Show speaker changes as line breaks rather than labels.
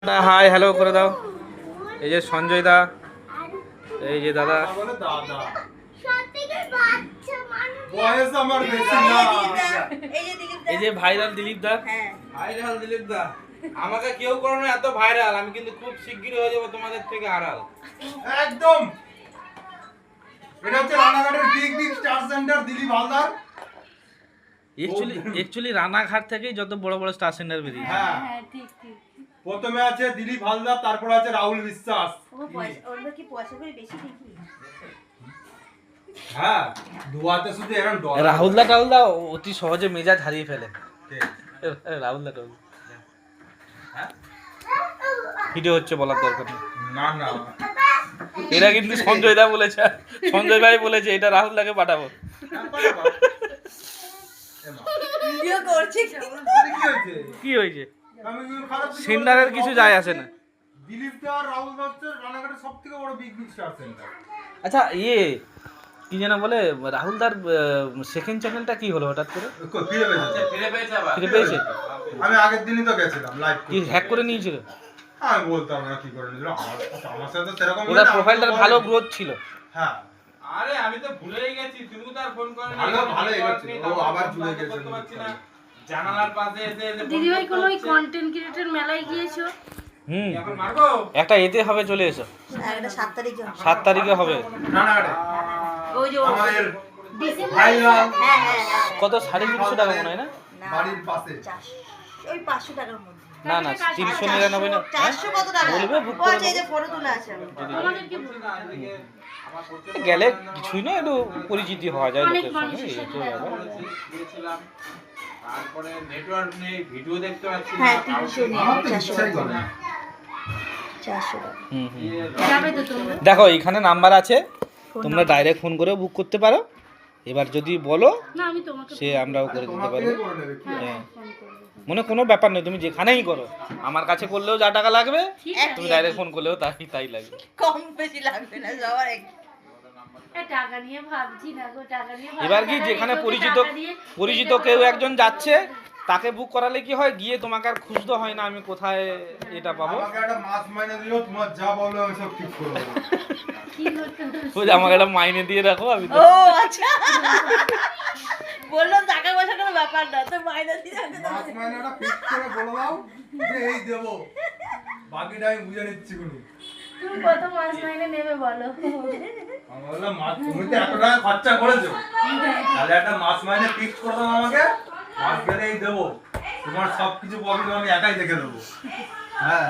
Hi hello করে দাও। এই যে সঞ্জয় দা, এই যে দাদা, এই যে ভাইরাল দিলীপ দা।
ভাইরাল দিলীপ দা, আমাকে কেউ করো না এত ভাইরাল, আমি কিন্তু খুব শিগগিরই হয়ে যাবো তোমাদের থেকে আড়াল।
একদম। এটা হচ্ছে রানাঘাটের big big star centre Dilip Haldar.
Actually Ranaghat থেকেই যত বড় বড় স্টার সেন্টার বেরিয়েছে।
হ্যাঁ
ঠিক ঠিক।
প্রথমে আছে দিলীপ হালদার, তারপর আছে রাহুল বিশ্বাস।
ওরা কি পয়সা করে বেশি দেখি?
হ্যাঁ, দুয়াতে শুধু এরকম ডলার।
রাহুল দা অতি সহজে মেজাজ হারিয়ে ফেলে। রাহুল দা
হ্যাঁ?
ভিডিও হচ্ছে বলার দরকার নেই।
না না,
এটা কিন্তু সঞ্জয় দা বলেছে, সঞ্জয় ভাই বলেছে এটা রাহুল দাকে পাঠাবো।
ভিডিও করছে
কি হয়েছে?
কি হয়েছে?
আমি কি খারাপ কিছু
সেন্টারের
বলেছি?
কিছু যায় আসে না।
দিলীপ দা আর রাহুল দা হচ্ছে রানাঘাটের সবথেকে বড় বিগ বিগ স্টার সেন্টার।
আচ্ছা কি যেন বলে রাহুল দার সেকেন্ড চ্যানেলটা কি হলো হঠাৎ করে?
ফিরে পেয়েছে।
ফিরে পেয়েছে আবার।
ফিরে পেয়েছে?
আমি আগের দিনই তো গেছিলাম লাইভ
কি হ্যাক করে নিয়েছিল?
আমি বলতাম না কি করে নিল, আমার সাথে তো সেরকম
ওটা প্রোফাইলটার ভালো গ্রোথ ছিল।
হ্যাঁ,
আরে আমি তো ভুলেই গেছি, তুমি তো আর ফোন করো না।
ভালো এগোচ্ছে। ও আবার জুড়ে গেছে।
করতে পারছি না। জানালার পাশে এসে
দিদি ভাই কোনো কন্টেন্ট ক্রিয়েটর মেলায় গিয়েছো?
এখন মারবো।
একটা এতে হবে, চলে এসো।
একটা 7 তারিখে
7 তারিখে হবে।
রানাঘাটে
ওই যে
আমাদের
ডিসেম্বর।
ভাইরাল
হ্যাঁ হ্যাঁ হ্যাঁ।
কত 350 টাকা মনে হয় না?
বাড়ির পাশে।
ওই 500 টাকার মধ্যে।
না 399 না।
400 কত টাকা?
বলবে বুক
ও
করে
যে যে ফটো তোলা আছে আমাদেরকে
গেলে কিছুই না, একটু পরিচিতি হওয়া যায় লোকের সঙ্গে। এই হচ্ছে ব্যাপার।
গিয়েছিলাম, তারপরে নেটওয়ার্ক নেই, ভিডিও দেখতে পাচ্ছি না।
হ্যাঁ 300 নিয়ে
আমার তো
400
ইচ্ছাই করে না।
400 টাকা।
যাবে তো তোমরা। দেখো এখানে নাম্বার আছে, তোমরা ডাইরেক্ট ফোন করে বুক করতে পারো। এবার যদি বলো
না আমি তোমাকে
সে আমরাও করে দিতে
তোমার
পারবো।
থেকে করে নেবে কি?
হ্যাঁ, মনে কোনো ব্যাপার নেই, তুমি যেখানেই করো। আমার কাছে করলেও যা টাকা লাগবে, তুমি ডাইরেক্ট ফোন করলেও তাই লাগবে।
কম বেশি লাগবে না সবার এক টাকা নিয়ে ভাবছি না গো, টাকা নিয়ে
এবার কি যেখানে পরিচিত কেউ একজন যাচ্ছে, তাকে বুক করালে কি হয়, গিয়ে তোমাকে আর খুঁজতে হয় না আমি কোথায় এটা পাবো।
আমাকে একটা মাস মাইনে দিও, তোমার যা বলবে আমি সব ঠিক করে দেবো।
কি করতে হবে?
ওই যে আমাকে একটা মাইনে দিয়ে রাখো, আমি তো
ও আচ্ছা বললাম টাকা পয়সা কোনো ব্যাপার না, তো মাইনা দিয়ে রাখতে
মাস মাইনেটা ফিক্স করে বলে দাও যে এই দেবো, বাকিটা আমি বুঝে নিচ্ছি কোনি।
তুমি কত মাস মাইনে নেবে বলো?
আমি বললাম তুমি তো এত টাকা খরচা করেছো, তাহলে একটা মাস মাইনে ফিক্স করে দাও আমাকে, মাস গেলে এই দেবো, তোমার সবকিছু প্রবলেম আমি একাই দেখে দেবো। হ্যাঁ।